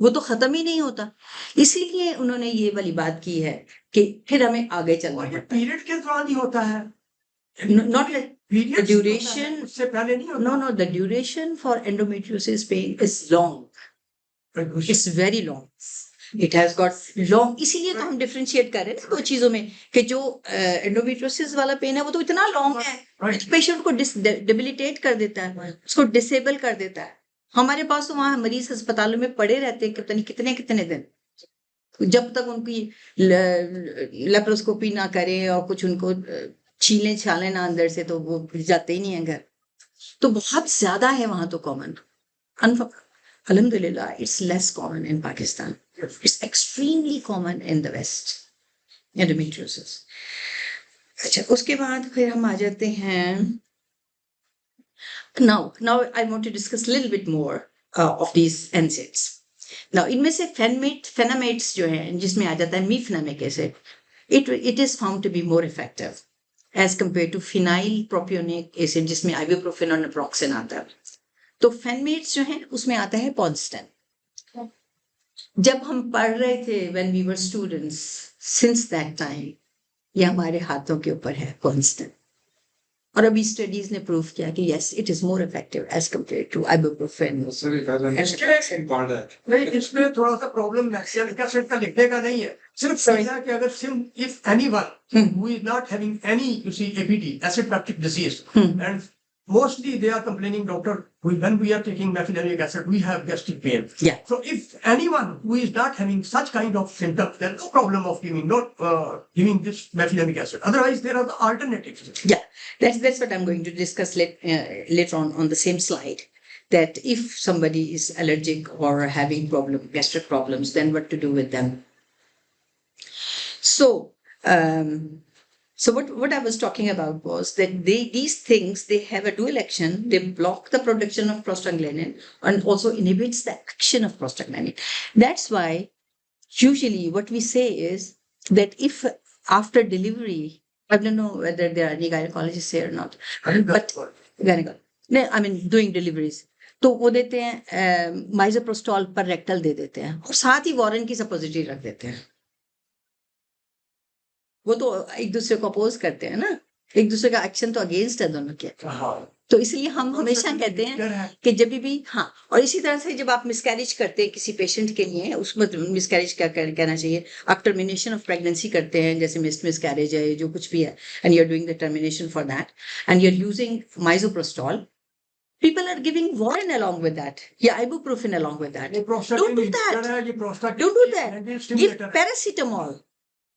वो तो खत्म ही नहीं होता. इसीलिए उन्होंने ये वाली बात की है कि फिर हमें आगे चलना और ये पड़ता है. पीरियड के दौरान ही होता है. Not like Periods the duration. उससे पहले नहीं होता. No, the duration for endometriosis pain is long. It's very long. It has got long. इसीलिए तो हम डिफरेंशिएट कर रहे हैं दो चीजों में कि जो एंडोमेट्रियोसिस वाला पेन है वो तो इतना लॉन्ग है, पेशेंट को डिबिलिटेट कर देता है, उसको डिसेबल कर देता है. हमारे पास तो वहाँ मरीज अस्पतालों में पड़े रहते हैं कितने कितने दिन, जब तक उनकी लेप्रोस्कोपी ना करें और कुछ उनको छीलें छालें ना अंदर से, तो वो जाते ही नहीं है घर. तो बहुत ज्यादा है वहां तो common. Alhamdulillah, it's less common in Pakistan. It's extremely common in the West. Endometriosis. अच्छा, उसके बाद फिर हम आ जाते हैं. Now I want to discuss a little bit more of these NSAIDs. Now, इनमें से phenamates जो हैं, जिसमें आ जाता है mefenamic acid, it is found to be more effective as compared to phenyl propionic acid, जिसमें ibuprofen और naproxen आता है. तो फेनमेट्स जो है उसमें आता है पॉन्स्टन. जब हम पढ़ रहे थे when we were students, since that time ये हमारे हाथों के ऊपर है पॉन्स्टन. और अभी स्टडीज ने प्रूव किया कि yes it is more effective as compare to ibuprofen. नहीं, इसमें थोड़ा सा प्रॉब्लम मैक्सिलिक एसिड का लिखने का नहीं है, सिर्फ Sorry. कहना है कि अगर if anyone who is not having any you see APD acid peptic disease and mostly they are complaining, doctor, when we are taking mefenamic acid we have gastric pain. Yeah. So if anyone who is not having such kind of symptoms, there's no problem of giving this mefenamic acid. Otherwise there are the alternatives. Yeah, that's what I'm going to discuss later on the same slide. That if somebody is allergic or having gastric problems, then what to do with them. So, so what I was talking about was that these things, they have a dual action. They block the production of prostaglandin and also inhibits the action of prostaglandin. That's why usually what we say is that if after delivery, I don't know whether there are any gynecologists here or not, but I mean doing deliveries, तो वो देते हैं माइजोप्रोस्टॉल पर rectal दे देते हैं और साथ ही Warren की सपोजिटरी रख देते हैं। वो तो एक दूसरे को अपोज करते हैं ना, एक दूसरे का एक्शन तो अगेंस्ट है दोनों के। तो इसलिए हम हमेशा कहते हैं कि जब भी हाँ, और इसी तरह से जब आप मिसकैरेज करते हैं किसी पेशेंट के लिए, उसमें मिसकैरेज क्या कहना चाहिए, आप टर्मिनेशन ऑफ प्रेगनेंसी करते हैं, जैसे मिसकैरेज है जो कुछ भी है, and you are doing the termination for that and you are using misoprostol, people are giving warren along with that, yeah, ibuprofen along with that. Don't do that. Don't do that. Give paracetamol.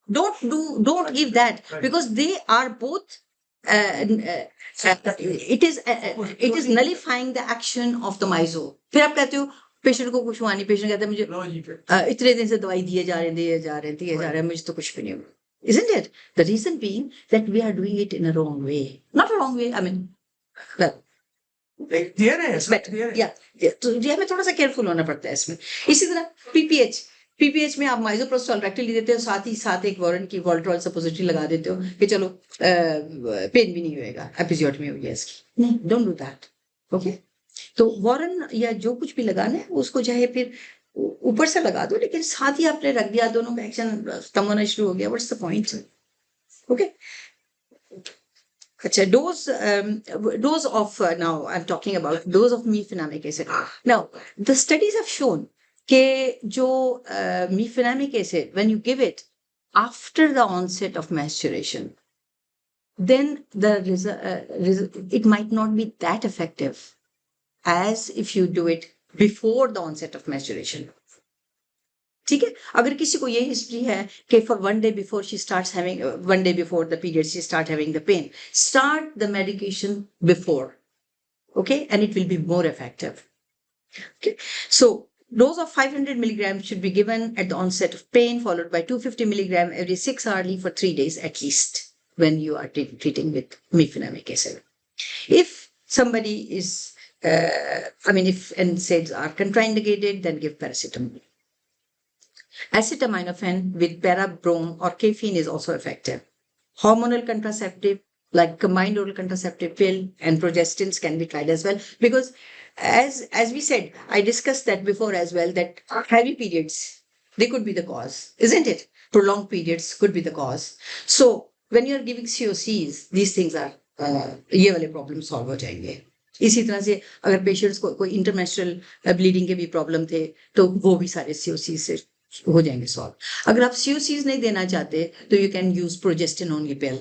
Don't give that, because they are both it is nullifying the action of the miso. फिर आप कहते हो patient को कुछ हुआ नहीं, patient कहता है मुझे इतने दिन से दवाई दिए जा रहे हैं मुझे तो कुछ भी नहीं हुआ. Isn't it? The reason being that we are doing it in a wrong way. Not a wrong way, I mean, well, तो ये हमें थोड़ा सा केयरफुल होना पड़ता है इसमें. इसी तरह पीपीएच में आप माइजोप्रोस्टॉल रेक्टली देते हो, साथ एक वॉरेन की वॉल्ट्रॉल सपोजिटरी लगा देते हो कि चलो पेन भी नहीं होएगा, एपिजियोटमी हो गया इसकी. नहीं, डोंट डू दैट. ओके, तो वॉरेन या जो कुछ भी लगाना है उसको चाहे फिर ऊपर से लगा दो, लेकिन साथ ही आपने रख दिया, दोनों का एक्शन कम होना शुरू हो गया. What's the point? ओके, अच्छा, dose of now I'm talking about dose of mefenamic acid. Now the studies have shown कि जो mefenamic acid, when you give it after the onset of menstruation, then it might not be that effective as if you do it before the onset of menstruation. ठीक है, अगर किसी को ये history है कि for one day before the period she start having the pain, start the medication before, okay, and it will be more effective. Okay, so dose of 500 milligrams should be given at the onset of pain, followed by 250 milligrams every 6 hourly for 3 days at least when you are treating with mefenamic acid. If somebody is if NSAIDs are contraindicated, then give paracetamol. Acetaminophen with parabrom or caffeine is also effective. Hormonal contraceptive like combined oral contraceptive pill and progestins can be tried as well, because as we said, I discussed that before as well, that heavy periods, they could be the cause, isn't it? Prolonged periods could be the cause. So when you are giving COCs, these things are ये वाले problem solve हो जाएंगे. इसी तरह से अगर patients को कोई इंटरमेंस्ट्रुअल ब्लीडिंग के भी प्रॉब्लम थे तो वो भी सारे COC से हो जाएंगे सॉल्व. अगर आप COCs नहीं देना चाहते तो you can use progestin only pill.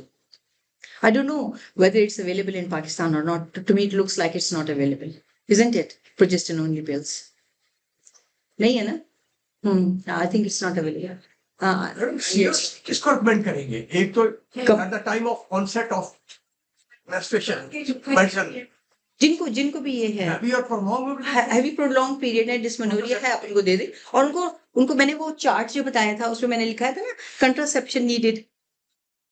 I don't know whether it's available in Pakistan or not. To me, it looks like it's not available, isn't it? Progestin only pills. नहीं है ना? I think it's not available. किसको recommend करेंगे? एक तो at the time of onset of menstruation, medicine. जिनको भी ये है हैवी प्रोलॉन्ग पीरियड है, डिस्मेनोरिया है, आप उनको दे दें. और उनको मैंने वो चार्ट जो बताया था उसमें मैंने लिखा था ना कंट्रासेप्शन नीडेड.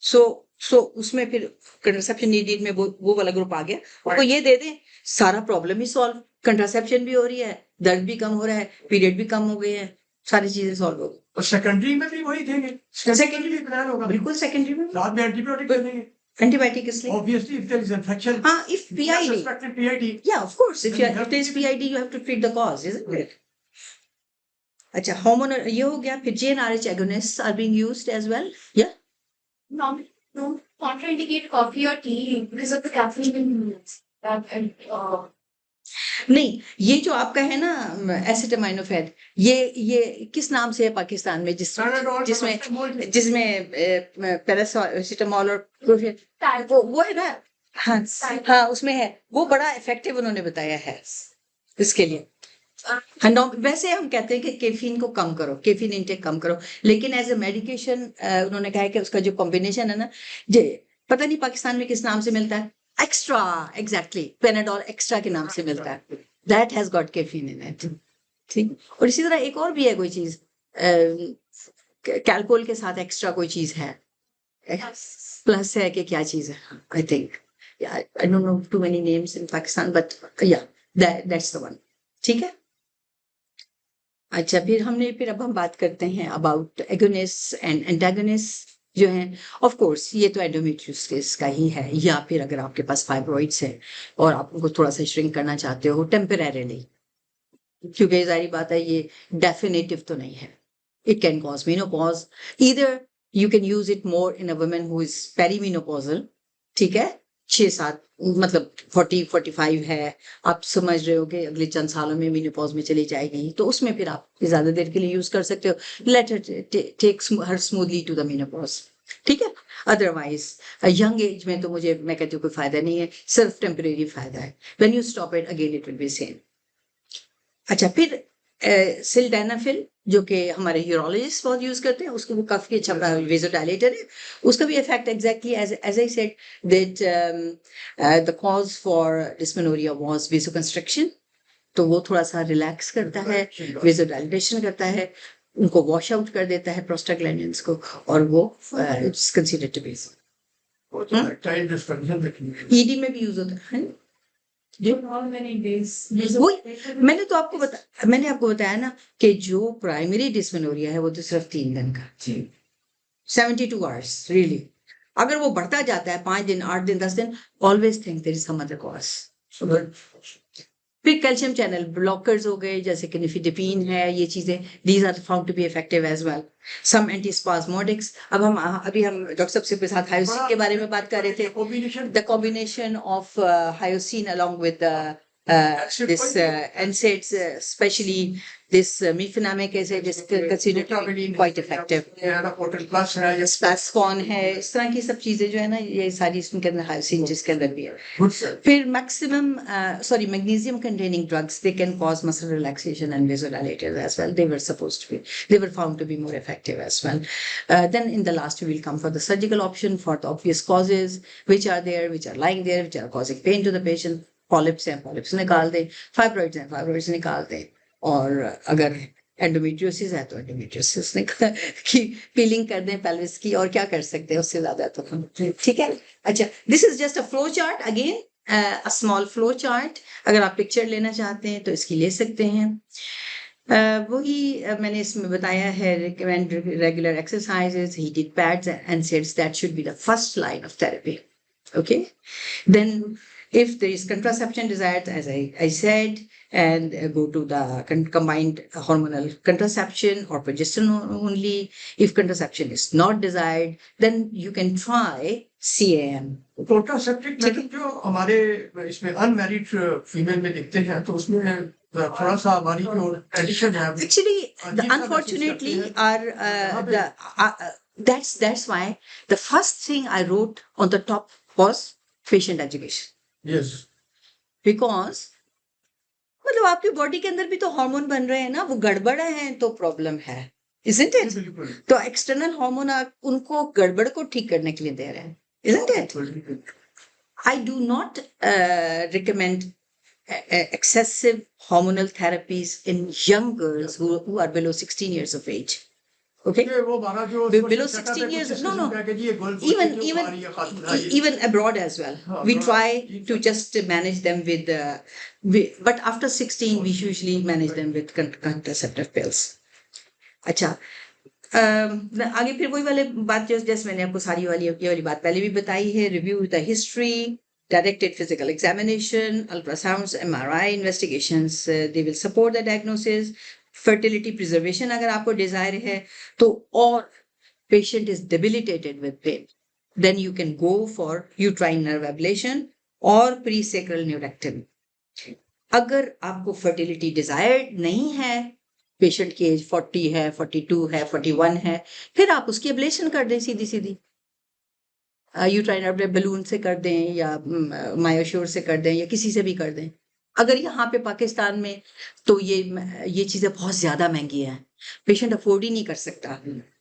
सो उसमें फिर कंट्रासेप्शन नीडेड में वो वाला ग्रुप आ गया. उनको ये दे दें, सारा प्रॉब्लम ही सॉल्व. कंट्रासेप्शन भी हो रही है, दर्द भी कम हो रहा है, पीरियड भी कम हो गए हैं, सारी चीजें सॉल्व हो गई. और सेकेंडरी में भी वही देंगे, सेकेंडरी भी प्लान होगा. बिल्कुल सेकेंडरी में साथ में एंटीबायोटिक दे देंगे. Antibiotic is like, obviously if there is infection, if PID, suspected PID, yeah, of course, if there is PID, you have to treat the cause, isn't it? अच्छा, hormonal ये हो गया. फिर GnRH agonists are being used as well. Yeah, don't contraindicate coffee or tea because of the caffeine that नहीं, ये जो आपका है ना एसिटामिनोफेन, ये किस नाम से है पाकिस्तान में, जिसमें पैरासिटामोल और वो है ना, हाँ हाँ उसमें है, वो बड़ा इफेक्टिव उन्होंने बताया है इसके लिए। हाँ, वैसे हम कहते हैं कि कैफीन को कम करो, कैफीन इंटेक कम करो, लेकिन एज ए मेडिकेशन उन्होंने कहा है कि उसका जो कॉम्बिनेशन है ना, पता नहीं पाकिस्तान में किस नाम से मिलता है, एक्स्ट्रा, एग्जैक्टली पेनाडोल एक्स्ट्रा के नाम से मिलता है, that has got caffeine in it. ठीक, और इसी तरह एक और भी है कोई चीज, कैल्पोल के साथ एक्स्ट्रा कोई चीज है, प्लस है कि क्या चीज है, I think, I don't know too many names in Pakistan, but yeah that's the one. ठीक है, अच्छा, फिर अब हम बात करते हैं अबाउट एगोनिस्ट एंड एंटागोनिस्ट जो हैं। ऑफ कोर्स ये तो एंडोमेट्रियोसिस का ही है, या फिर अगर आपके पास फाइब्रॉइड्स है और आप उनको थोड़ा सा श्रिंक करना चाहते हो टेम्परेरीली, क्योंकि जाहिर बात है ये डेफिनेटिव तो नहीं है, it can cause menopause, either you can use it more in a woman who is perimenopausal, ठीक है, 6-7 मतलब 40-45 है, आप समझ रहे हो कि अगले चंद सालों में मेनोपॉज में चली जाएगी, तो उसमें फिर आप ज्यादा देर के लिए यूज कर सकते हो, let her take her smoothly to the menopause, ठीक है। अदरवाइज यंग एज में तो मैं कहती हूँ कोई फायदा नहीं है, सिर्फ टेम्परेरी फायदा है, when you stop it again it will be same. अच्छा, फिर सिल्डेनाफिल जो कि हमारे यूरोलॉजिस्ट बहुत यूज करते हैं, उसको वो काफी अच्छा वेजोडाइलेटर है, उसका भी effect exactly as I said that the cause for dysmenorrhea was vasoconstriction, तो वो थोड़ा सा रिलैक्स करता है, वेजोडाइलेशन करता है, उनको वॉश आउट कर देता है प्रोस्टाग्लैंडिन्स को, और वो it's considered to be ED में भी यूज होता है। मैंने आपको बताया ना कि जो प्राइमरी डिस्मेनोरिया है वो तो सिर्फ 3 दिन का, 72 आवर्स रियली, अगर वो बढ़ता जाता है 5 दिन, 8 दिन, 10 दिन, always think there is some other cause. फिर कैल्शियम चैनल ब्लॉकर्स हो गए, जैसे कि निफिडिपिन है, ये चीजें, these are found to be effective as well, some antispasmodics. अब अभी हम डॉक्टर साहब के साथ हायोसिन के बारे में बात कर रहे थे, the combination of hyoscine along with this NSAIDs, especially this mefenamic acid is considered to be quite effective. Spasfon है, इस तरह की सब चीजें जो है ना, ये सारी इसके अंदर हायोसिन जिसके अंदर भी है। फिर magnesium containing drugs, they can cause muscle relaxation and vasodilators as well. They were found to be more effective as well. Then in the last we will come for the surgical option for the obvious causes which are lying there, which are causing pain to the patient. Polyps हैं, polyps निकाल दें, fibroids हैं, fibroids निकाल दें, और अगर endometriosis है तो एंडोमेट्रियोसिस की पीलिंग कर दें पेल्विस की, और क्या कर सकते हैं उससे ज्यादा तो हम, ठीक है। अच्छा, this is just a flow chart, again a small flow chart, अगर आप पिक्चर लेना चाहते हैं तो इसकी ले सकते हैं। वही मैंने इसमें बताया है, recommend regular exercises, heated pads and NSAIDs, that should be the first line of therapy, okay. Then if there is contraception desired, as I said, and go to the combined hormonal contraception or progesterone only. If contraception is not desired, then you can try CAM. Contraceptive method जो हमारे इसमें unmarried female में देखते हैं, तो उसमें थोड़ा सा हमारी जो एडिशन है, actually unfortunately that's why the first thing I wrote on the top was patient education. Yes. Because मतलब आपकी बॉडी के अंदर भी तो हार्मोन बन रहे हैं ना, वो गड़बड़ है तो प्रॉब्लम है, isn't it? तो एक्सटर्नल हार्मोन उनको गड़बड़ को ठीक करने के लिए दे रहे हैं, isn't it? I do not recommend excessive hormonal therapies in young girls who are below 16 years of age. Okay, below 16 years, no, even abroad as well, we try to just manage them with but after 16 we usually manage them with contraceptive pills. अच्छा, आगे फिर वही वाले बात जैसे मैंने आपको सारी ये वाली बात पहले भी बताई है, review the history, directed physical examination, ultrasounds, MRI investigations, they will support the diagnosis. Fertility preservation अगर आपको desire है तो, और patient is debilitated with pain, then you can go for uterine nerve ablation or presacral neurectomy. अगर आपको fertility desired नहीं है, patient की एज 40 है, 42 है, 41 है, फिर आप उसकी एब्लेशन कर दें सीधी सीधी, यूट्राइन बलून से कर दें या मायोश्योर से कर दें या किसी से भी कर दें। अगर यहाँ पे पाकिस्तान में तो ये चीजें बहुत ज्यादा महंगी हैं, पेशेंट अफोर्ड ही नहीं कर सकता,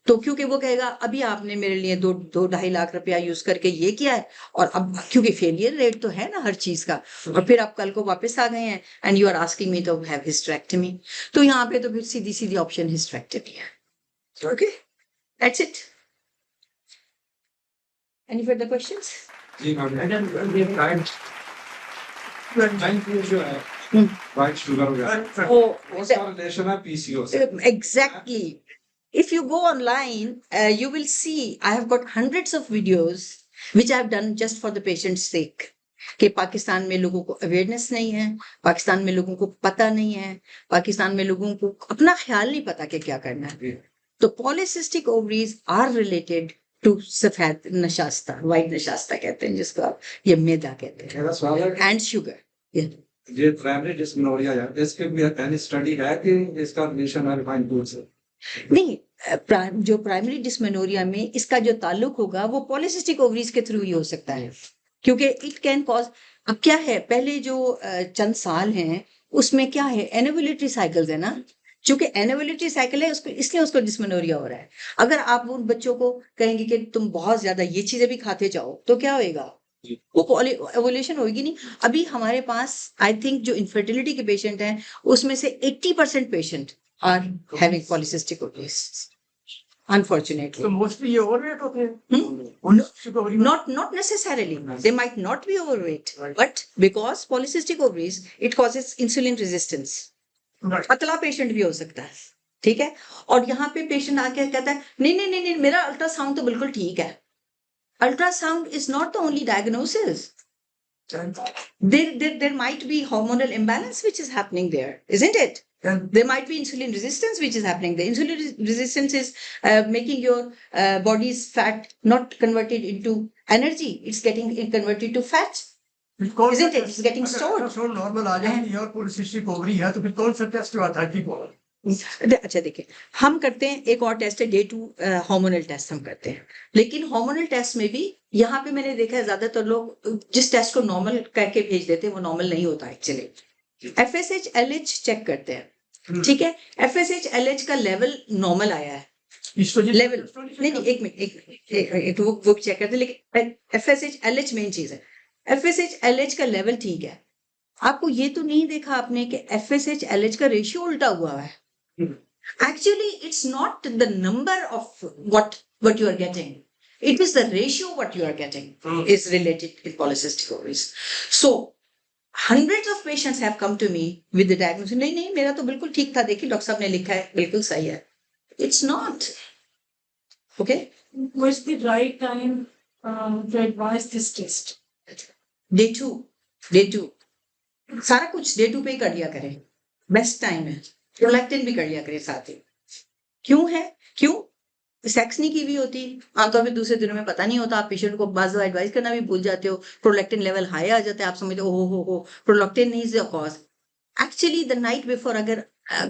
तो क्योंकि वो कहेगा अभी आपने मेरे लिए 2-2.5 लाख रुपया यूज करके ये किया है, और अब क्योंकि फेलियर रेट तो है ना हर चीज का, और फिर आप कल को वापस आ गए हैं and you are asking me to have hysterectomy, तो यहाँ पे तो फिर सीधी सीधी ऑप्शन हिस्टेरेक्टमी है। Okay, that's it. Any further questions? जी मैम, जो है वाइट शुगर वगैरह, Oh, उसका रिलेशन है पीसीओ से। exactly. If you go online, you will see I have got hundreds of videos which I have done just for the patient's sake. कि पाकिस्तान में लोगों को अवेयरनेस नहीं है, पाकिस्तान में लोगों को पता नहीं है, पाकिस्तान में लोगों को अपना ख्याल नहीं पता कि क्या करना है। तो polycystic ovaries are related to सफेद नशास्ता, व्हाइट नशास्ता कहते हैं जिसको आप, ये मैदा कहते हैं, मेरा सवाल है एंड शुगर। ये प्राइमरी डिस्मेनोरिया है, इसके भी एनी स्टडी है कि इसका रिलेशन है रिफाइंड फूड से? नहीं, जो प्राइमरी डिस्मेनोरिया में इसका जो ताल्लुक होगा वो पॉलीसिस्टिक ओवरीज के थ्रू ही हो सकता है, क्योंकि इट कैन कॉज। अब क्या है, पहले जो चंद साल हैं उसमें क्या है, एनोवुलेटरी साइकिल्स है ना, चूंकि एनोवुलेटरी साइकिल है उसको, इसलिए उसको डिस्मेनोरिया हो रहा है। अगर आप उन बच्चों को कहेंगे कि तुम बहुत ज्यादा ये चीजें भी खाते जाओ तो क्या होएगा, वो ओवुलेशन होगी नहीं। अभी हमारे पास आई थिंक जो इनफर्टिलिटी के पेशेंट हैं उसमें से 80% patient are having polycystic ovaries, unfortunately. तो मोस्टली ये ओवरवेट होते हैं। Not necessarily. They might not be overweight, but because polycystic ovaries, it causes insulin resistance. पतला पेशेंट भी हो सकता है, ठीक है। और यहाँ पे पेशेंट आके कहता है नहीं नहीं नहीं नहीं, मेरा अल्ट्रासाउंड तो बिल्कुल ठीक है। Ultrasound is not the only diagnosis. There might be hormonal imbalance which is happening there, isn't it? There might be insulin resistance which is happening. The insulin resistance is making your body's fat not converted into energy. It's getting converted to fat. Isn't it? It's getting stored. Normal आ जाए और polycystic ovary है तो फिर कौन सा test हुआ था ठीक होगा? अच्छा देखिए, हम करते हैं एक और टेस्ट है डे 2 हार्मोनल टेस्ट हम करते हैं, लेकिन हार्मोनल टेस्ट में भी यहाँ पे मैंने देखा है ज्यादातर लोग जिस टेस्ट को नॉर्मल कह के भेज देते हैं वो नॉर्मल नहीं होता एक्चुअली। FSH LH चेक करते हैं, ठीक है। FSH LH का लेवल नॉर्मल आया है, लेवल नहीं नहीं, एक मिनट वो चेक करते हैं, लेकिन FSH LH मेन चीज है। FSH LH का लेवल ठीक है, आपको ये तो नहीं देखा आपने कि FSH LH का रेशियो उल्टा हुआ है। Actually, it's not the number of what you are getting. It is the ratio what you are getting is related in polycystic ovaries. So, hundreds of patients have come to me with the diagnosis. नहीं नहीं, मेरा तो बिल्कुल ठीक था, देखिए doctor साहब ने लिखा है बिल्कुल सही है। It's not. Okay? What's the right time to advise this test? Day 2. सारा कुछ Day 2 पे ही कर लिया करें, बेस्ट टाइम है। प्रोलैक्टिन भी कर लिया करें साथ ही। क्यों सेक्स नहीं की हुई होती, आमतौर पे दूसरे दिनों में पता नहीं होता, आप पेशेंट को बाज़ एडवाइस करना भी भूल जाते हो, प्रोलैक्टिन लेवल हाई आ जाता है, आप समझते हो प्रोलैक्टिन नहीं is the cause. Actually the night before अगर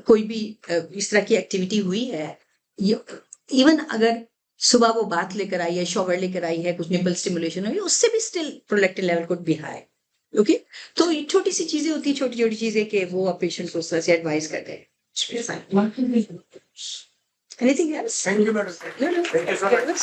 कोई भी इस तरह की एक्टिविटी हुई है, इवन अगर सुबह वो बात लेकर आई है, शॉवर लेकर आई है, कुछ निपल स्टिमुलेशन हुई, उससे भी still prolactin level could be high. Okay, तो ये छोटी सी चीजें होती है, छोटी छोटी चीजें कि वो आप पेशेंट को उस तरह से एडवाइस कर दें। Anything else? Thank you madam. No. Thank you so much.